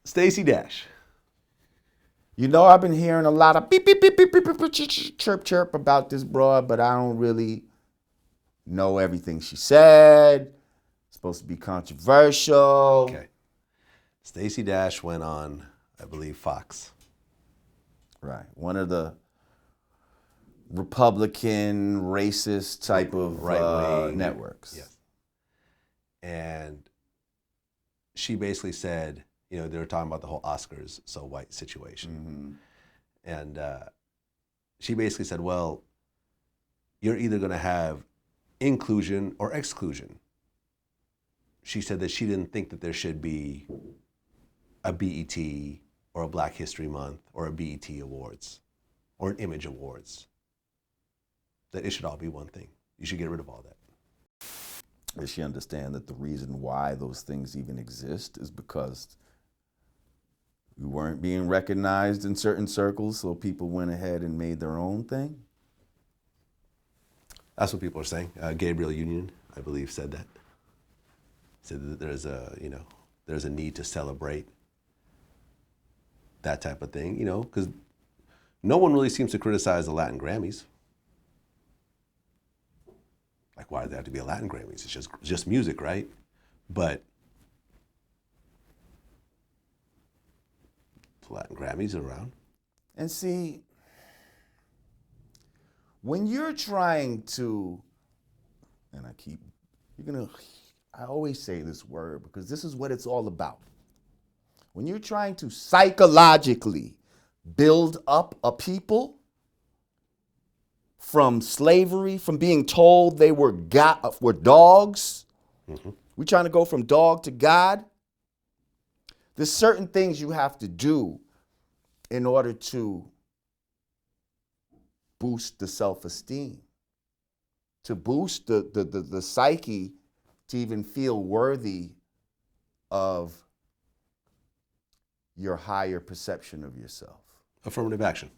Stacey Dash. You know, I've been hearing a lot of beep, beep, beep, beep, beep, beep, beep, chirp, chirp about this broad, but I don't really know everything she said. It's supposed to be controversial. Okay. Stacey Dash went on, I believe, Fox. Right. One of the Republican, racist type of Right-wing networks. Yes. And she basically said, you know, they were talking about the whole Oscars so white situation. And she basically said, well, you're either going to have inclusion or exclusion. She said that she didn't think that there should be a BET or a Black History Month or a BET Awards or an Image Awards. That it should all be one thing. You should get rid of all that. Does she understand that the reason why those things even exist is because we weren't being recognized in certain circles, so people went ahead and made their own thing? That's what people are saying. Gabriel Union, I believe, said that. Said that there's a need to celebrate that type of thing, you know, because no one really seems to criticize the Latin Grammys. Like, why do they have to be a Latin Grammys? It's just music, right? But the Latin Grammys are around. And see, when you're trying to, and I always say this word because this is what it's all about. When you're trying to psychologically build up a people from slavery, from being told they were dogs, we're trying to go from dog to God. There's certain things you have to do in order to boost the self-esteem, to boost the psyche, to even feel worthy of your higher perception of yourself. Affirmative action.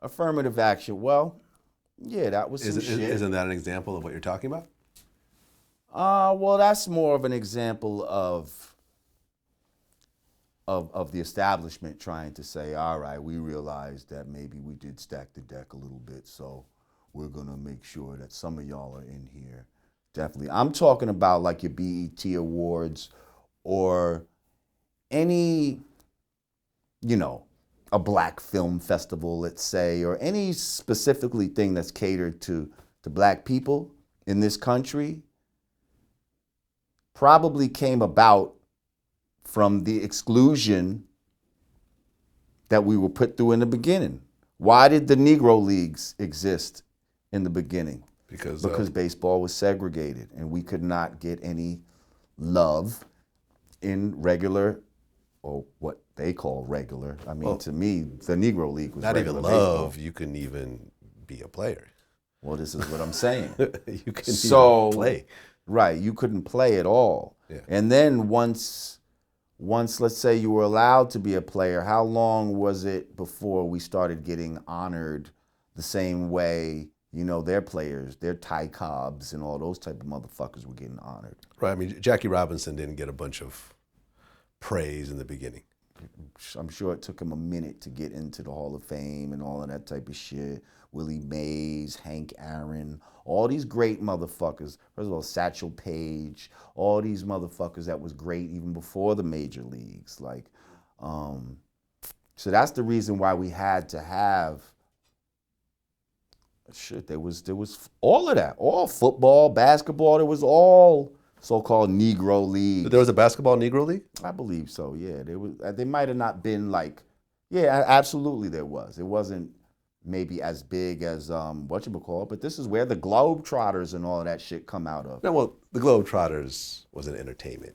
Affirmative action. Well, yeah, that was some shit. Isn't that an example of what you're talking about? Well, that's more of an example of the establishment trying to say, all right, we realized that maybe we did stack the deck a little bit, so we're going to make sure that some of y'all are in here. Definitely. I'm talking about like your BET Awards or any, you know, a black film festival, let's say, or any specifically thing that's catered to black people in this country probably came about from the exclusion that we were put through in the beginning. Why did the Negro Leagues exist in the beginning? Because baseball was segregated and we could not get any love in regular, or what they call regular. I mean, to me, the Negro League was not regular even love. baseball. You couldn't even be a player. Well, this is what I'm saying. You couldn't even play. Right, you couldn't play at all. Yeah. And then once let's say you were allowed to be a player, how long was it before we started getting honored the same way, you know, their players, their Ty Cobbs and all those type of motherfuckers were getting honored? Right. I mean, Jackie Robinson didn't get a bunch of praise in the beginning. I'm sure it took him a minute to get into the Hall of Fame and all of that type of shit. Willie Mays, Hank Aaron, all these great motherfuckers. First of all, Satchel Paige, all these motherfuckers that was great even before the major leagues. Like, so that's the reason why we had to have shit. There was all of that, all football, basketball. There was all so-called Negro League. There was a basketball Negro League? I believe so, yeah. They might have not been like, yeah, absolutely there was. It wasn't maybe as big as whatchamacallit, but this is where the Globetrotters and all of that shit come out of. No, well, the Globetrotters was an entertainment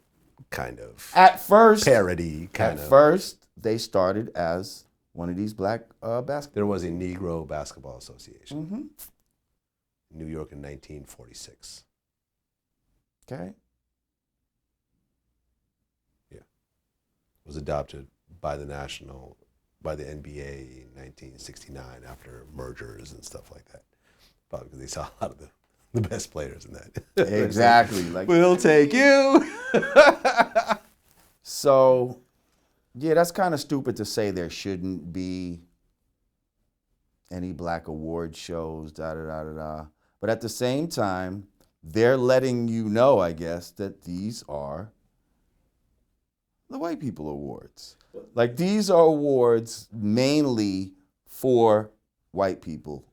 kind of at first parody kind of. At first, they started as one of these black basketball. There was a Negro Basketball Association. In New York in 1946. Okay. Yeah. It was adopted by the NBA in 1969 after mergers and stuff like that. Probably because they saw a lot of the best players in that. Exactly. Like, we'll take you. So, yeah, that's kind of stupid to say there shouldn't be any black award shows, da-da-da-da-da. But at the same time, they're letting you know, I guess, that these are the white people awards. Like, these are awards mainly for white people,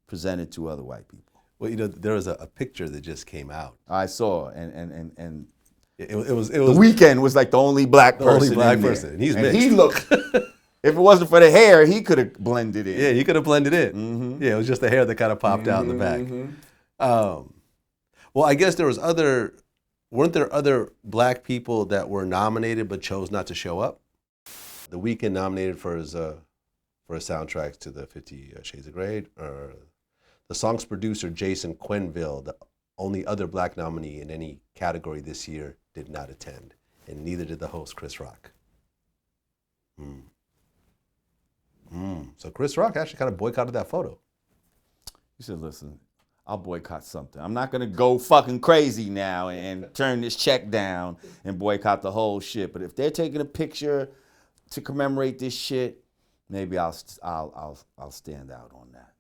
presented to other white people. Well, there was a picture that just came out. I saw, and It was the Weeknd was like the only black person. only black in there. person, and he's and mixed. he looked. If it wasn't for the hair, he could have blended in. Yeah, he could have blended in. Yeah, it was just the hair that kind of popped out in the back. Well, I guess weren't there other black people that were nominated but chose not to show up? The Weeknd nominated for his soundtrack to the 50 Shades of Grey, or the song's producer Jason Quenville, the only other black nominee in any category this year, did not attend, and neither did the host Chris Rock. So Chris Rock actually kind of boycotted that photo. You said, listen, I'll boycott something. I'm not going to go fucking crazy now and turn this check down and boycott the whole shit. But if they're taking a picture to commemorate this shit, maybe I'll stand out on that.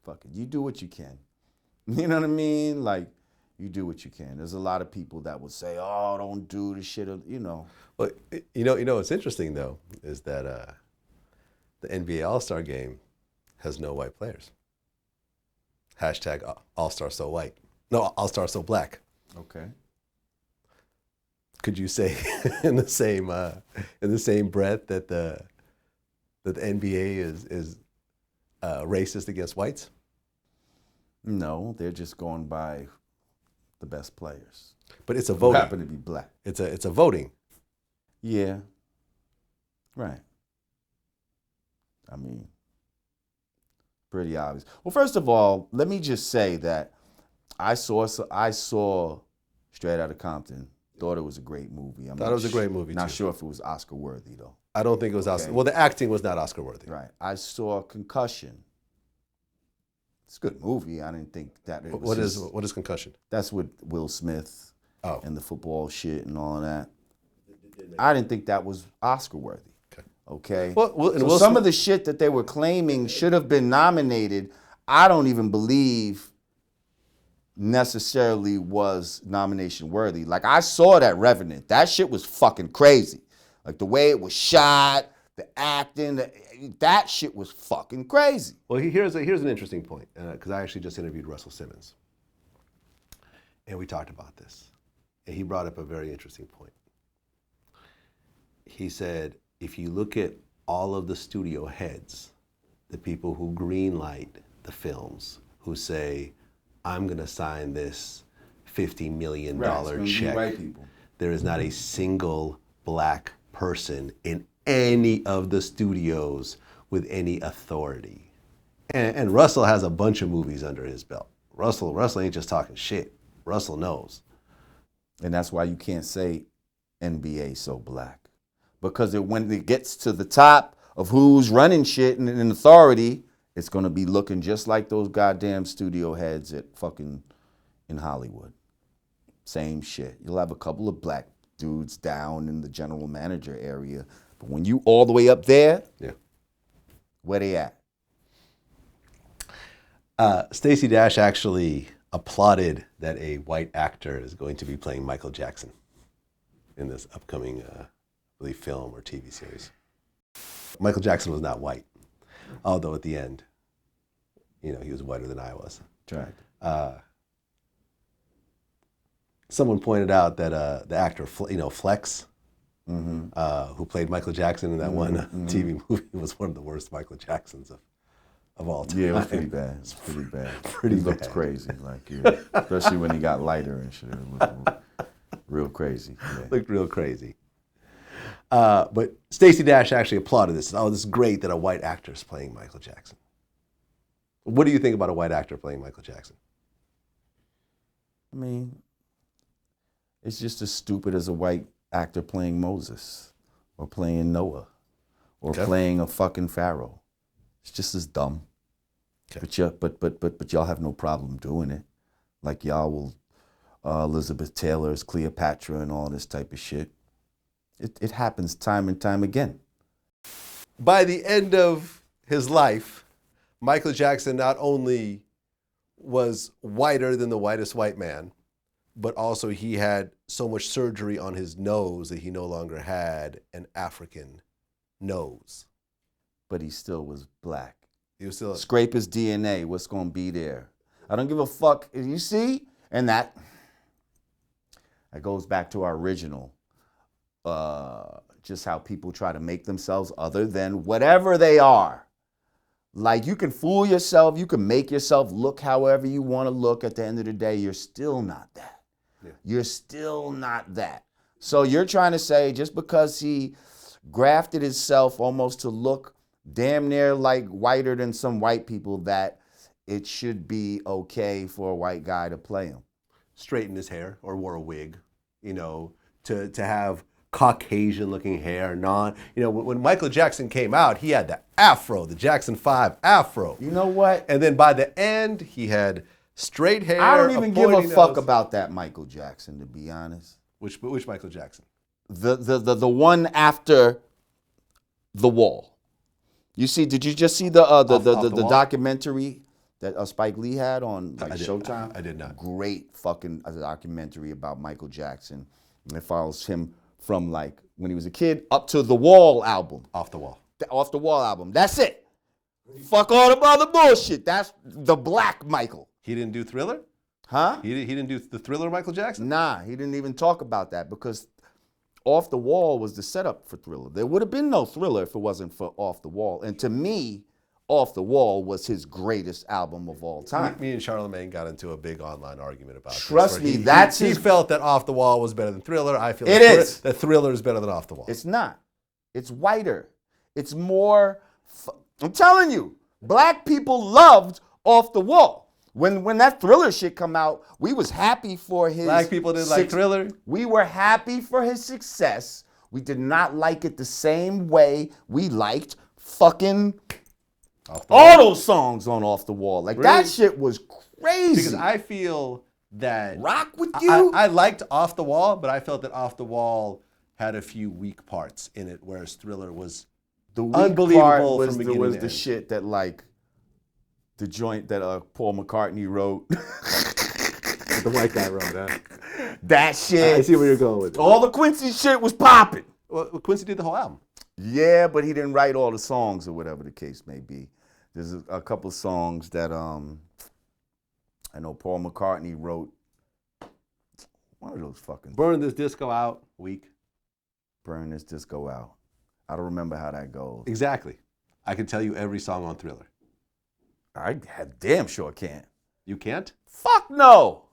Fuck it. You do what you can. You know what I mean? Like, you do what you can. There's a lot of people that would say, oh, don't do the shit, Well, you know what's interesting though is that the NBA All-Star game has no white players. Hashtag All-Star so white. No, All-Star so black. Okay. Could you say in the same breath that the NBA is racist against whites? No, they're just going by the best players. But it's a Who voting. happen to be black. It's a voting. Yeah. Right. I mean, pretty obvious. Well, first of all, let me just say that I saw Straight Outta Compton. Thought it was a great movie. Thought it was a great movie, Not too. sure if it was Oscar worthy though. I don't think it was Oscar. Okay. Well, the acting was not Oscar worthy. Right. I saw Concussion. It's a good movie. I didn't think that it was. What is Concussion? That's with Will Smith Oh. and the football shit and all of that. I didn't think that was Oscar worthy. Okay. Well, Some of the shit that they were claiming should have been nominated, I don't even believe necessarily was nomination worthy. Like, I saw that Revenant. That shit was fucking crazy. Like, the way it was shot, the acting, that shit was fucking crazy. Well, here's an interesting point, because I actually just interviewed Russell Simmons, and we talked about this, and he brought up a very interesting point. He said, if you look at all of the studio heads, the people who greenlight the films, who say, I'm going to sign this $50 million check, white people. there is not a single black person in any of the studios with any authority. And Russell has a bunch of movies under his belt. Russell ain't just talking shit. Russell knows. And that's why you can't say NBA so black. Because when it gets to the top of who's running shit and in authority, it's going to be looking just like those goddamn studio heads at fucking in Hollywood. Same shit. You'll have a couple of black dudes down in the general manager area. But when you all the way up there, Yeah. where they at? Stacey Dash actually applauded that a white actor is going to be playing Michael Jackson in this upcoming film or TV series. Michael Jackson was not white, although at the end, he was whiter than I was. Right. Someone pointed out that the actor, Flex, who played Michael Jackson in that one TV movie, was one of the worst Michael Jacksons of all time. Yeah, it was pretty bad. It's pretty bad. Pretty he looked bad. crazy, especially when he got lighter and shit. It looked real crazy. Yeah. Looked real crazy. But Stacey Dash actually applauded this. Oh, this is great that a white actor is playing Michael Jackson. What do you think about a white actor playing Michael Jackson? I mean, it's just as stupid as a white actor playing Moses or playing Noah or playing a fucking Pharaoh. It's just as dumb. Okay. But y'all have no problem doing it. Like y'all will Elizabeth Taylor's Cleopatra and all this type of shit. It happens time and time again. By the end of his life, Michael Jackson not only was whiter than the whitest white man, but also he had so much surgery on his nose that he no longer had an African nose. But he still was black. He was still Scrape his DNA. What's going to be there? I don't give a fuck. You see? And that goes back to our original, just how people try to make themselves other than whatever they are. Like, you can fool yourself. You can make yourself look however you want to look. At the end of the day, you're still not that. Yeah. You're still not that. So you're trying to say just because he grafted himself almost to look damn near like whiter than some white people that it should be okay for a white guy to play him. Straightened his hair or wore a wig, you know, to have Caucasian looking hair, when Michael Jackson came out, he had the afro, the Jackson 5 afro. You know what? And then by the end, he had straight hair. I don't even give a fuck about that Michael Jackson, to be honest. Which Michael Jackson? The one after The Wall. You see, did you just see the documentary that Spike Lee had on Showtime? I did not. Great fucking documentary about Michael Jackson. And it follows him from like when he was a kid up to the Wall album. Off the Wall. Off the Wall album. That's it. Fuck all the other bullshit. That's the black Michael. He didn't do Thriller? Huh? He didn't do the Thriller Michael Jackson? Nah, he didn't even talk about that because Off the Wall was the setup for Thriller. There would have been no Thriller if it wasn't for Off the Wall. And to me, Off the Wall was his greatest album of all time. Me and Charlamagne got into a big online argument about this. Trust me, he felt that Off the Wall was better than Thriller. I feel that Thriller is better than Off the Wall. It's not. It's whiter. It's more. I'm telling you, black people loved Off the Wall. When that Thriller shit come out, we was happy for his. Black people didn't like Thriller. We were happy for his success. We did not like it the same way we liked fucking all those songs on Off the Wall. Like, that shit was crazy. Because I feel that Rock With You. I liked Off the Wall, but I felt that Off the Wall had a few weak parts in it, whereas Thriller was the weak unbelievable part was, from beginning was to the end. shit that like the joint that Paul McCartney wrote. The white guy wrote that. That shit. I see where you're going with it. All the Quincy shit was popping. Well, Quincy did the whole album. Yeah, but he didn't write all the songs or whatever the case may be. There's a couple songs that I know Paul McCartney wrote. One of those fucking Burn This Disco Out, weak. Burn This Disco Out. I don't remember how that goes. Exactly. I can tell you every song on Thriller. I damn sure can't. You can't? Fuck no.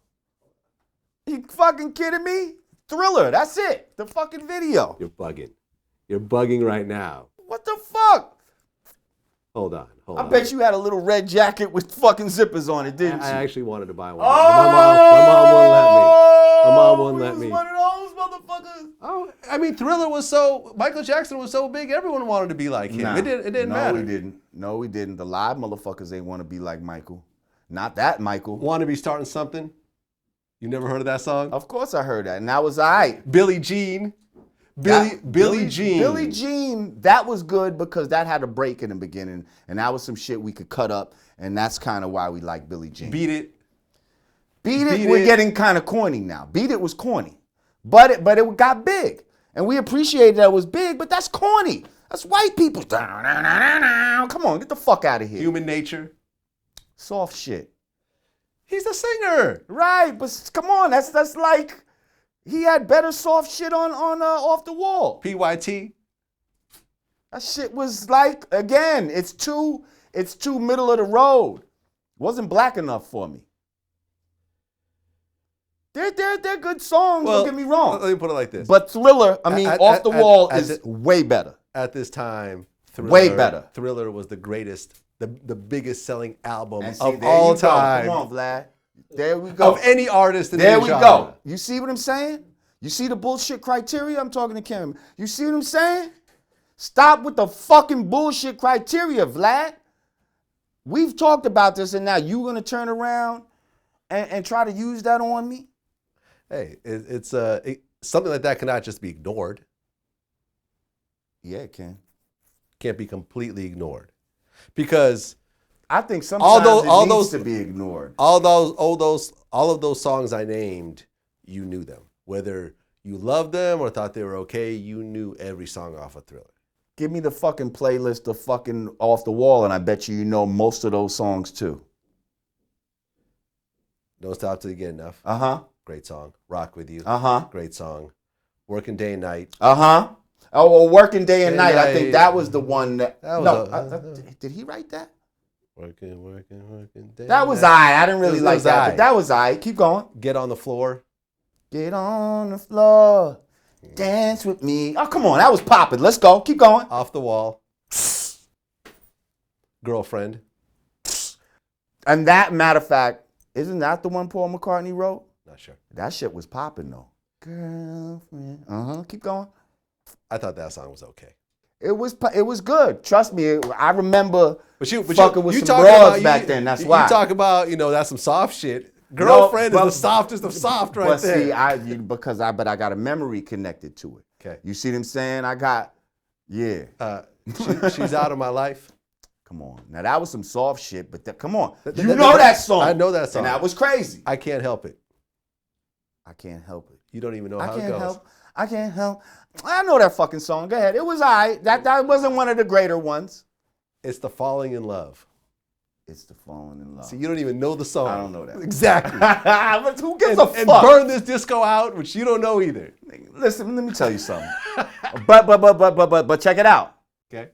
You fucking kidding me? Thriller, that's it. The fucking video. You're bugging. You're bugging right now. What the fuck? Hold on. I bet you had a little red jacket with fucking zippers on it, didn't you? I actually wanted to buy one. My mom wouldn't let me. One of those motherfuckers. Oh, I mean, Thriller was Michael Jackson was so big, everyone wanted to be like him. Nah, it didn't matter. No, we didn't. The live motherfuckers ain't want to be like Michael. Not that Michael. Want to be starting something? You never heard of that song? Of course I heard that, and that was all right. Billie Jean. Billie Jean. Billie Jean, that was good because that had a break in the beginning, and that was some shit we could cut up, and that's kind of why we like Billie Jean. Beat It. We're getting kind of corny now. Beat It was corny, but it got big, and we appreciated that it was big, but that's corny. That's white people. Come on, get the fuck out of here. Human Nature. Soft shit. He's a singer. Right, but come on, that's like, he had better soft shit on Off the Wall. PYT. That shit was like, again, it's too middle of the road. Wasn't black enough for me. They're good songs, don't get me wrong. Let me put it like this. But Thriller, Off the Wall is way better. At this time, Thriller, way better. Thriller was the greatest, the biggest selling album of all time. Come on, Vlad. There we go. Of any artist in there the we genre. Go. You see what I'm saying? You see the bullshit criteria? I'm talking to Kim. You see what I'm saying? Stop with the fucking bullshit criteria, Vlad. We've talked about this, and now you're gonna turn around and try to use that on me? Hey, it's something like that cannot just be ignored. Yeah, it can. Can't be completely ignored. Because I think sometimes all it needs those to be ignored. all of those songs I named, you knew them. Whether you loved them or thought they were okay, you knew every song off of Thriller. Give me the fucking playlist of fucking Off the Wall, and I bet you know most of those songs too. Don't Stop Till You Get Enough. Uh-huh. Great song. Rock With You. Uh-huh. Great song. Working Day and Night. Uh-huh. Oh, well, Working Day and Night. I think Night. that was the one that was did he write that? Working day. That was and night. I didn't really like that, but that was I. Keep going. Get on the Floor. Get on the floor. Dance with me. Oh, come on. That was popping. Let's go. Keep going. Off the Wall. Girlfriend. And that, matter of fact, isn't that the one Paul McCartney wrote? Not sure. That shit was popping though. Girlfriend. Uh-huh. Keep going. I thought that song was okay. It was good. Trust me. I remember fucking with you some talking broads about, back then. That's why. You talk about, that's some soft shit. Girlfriend is the softest of soft right there. But see, but I got a memory connected to it. Okay. You see what I'm saying? She's Out of My Life. Come on. Now that was some soft shit, but come on. You know that song. I know that song. And that was crazy. I Can't Help It. I can't help it. You don't even know how it goes. I can't help. I know that fucking song. Go ahead. It was all right. That wasn't one of the greater ones. It's the Falling in Love. It's the Falling in Love. See, you don't even know the song. I don't know that. Exactly. But who gives a fuck? And Burn This Disco Out, which you don't know either. Listen, let me tell you something. but check it out. Okay.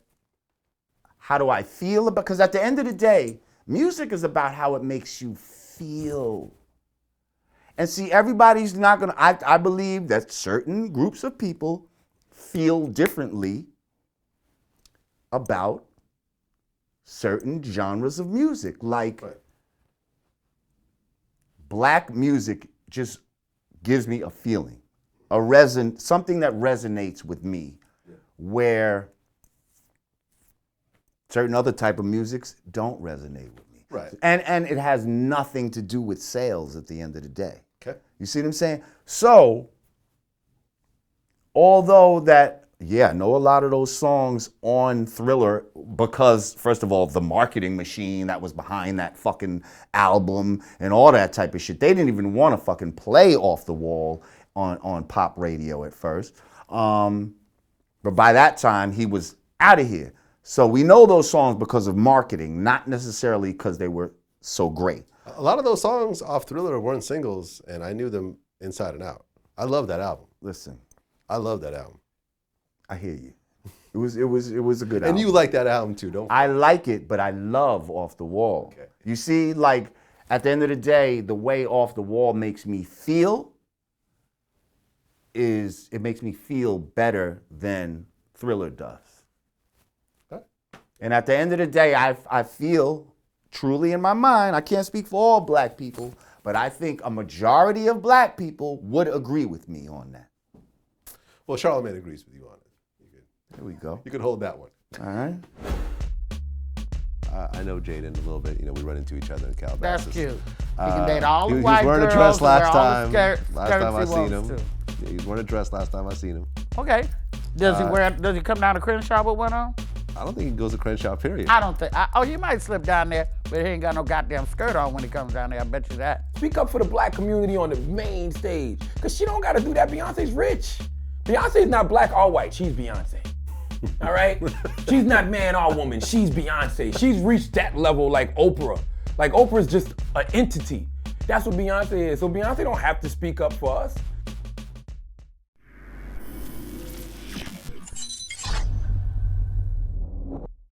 How do I feel about? Because at the end of the day, music is about how it makes you feel. And see, everybody's not gonna. I believe that certain groups of people feel differently about certain genres of music. Like black music just gives me a feeling, something that resonates with me, where certain other type of musics don't resonate with me. Right. And it has nothing to do with sales at the end of the day. Okay. You see what I'm saying? So, although that, I know a lot of those songs on Thriller because, first of all, the marketing machine that was behind that fucking album and all that type of shit, they didn't even want to fucking play Off the Wall on pop radio at first. But by that time, he was out of here. So we know those songs because of marketing, not necessarily because they were so great. A lot of those songs off Thriller weren't singles, and I knew them inside and out. I love that album. Listen, I love that album. I hear you. It was a good album. And you like that album too, don't you? I like it, but I love Off the Wall. Okay. You see, like, at the end of the day, the way Off the Wall makes me feel is it makes me feel better than Thriller does. Okay. And at the end of the day, I feel truly in my mind, I can't speak for all black people, but I think a majority of black people would agree with me on that. Well, Charlamagne agrees with you on it. There we go. You could hold that one. All right. I know Jaden a little bit. We run into each other in Calabasas. That's cute. He can date all the He was white wearing a girls. dress last and wear all time. the Last time I skirts he seen him. wants Yeah, he was wearing a dress last time I seen him. to. Okay. Does he come down to Crenshaw with one on? I don't think he goes to Crenshaw, period. I don't think. He might slip down there, but he ain't got no goddamn skirt on when he comes down there. I bet you that. Speak up for the black community on the main stage. Cause she don't gotta do that. Beyonce's rich. Beyonce's not black or white, she's Beyonce. All right? She's not man or woman, she's Beyonce. She's reached that level like Oprah. Like Oprah's just an entity. That's what Beyonce is. So Beyonce don't have to speak up for us.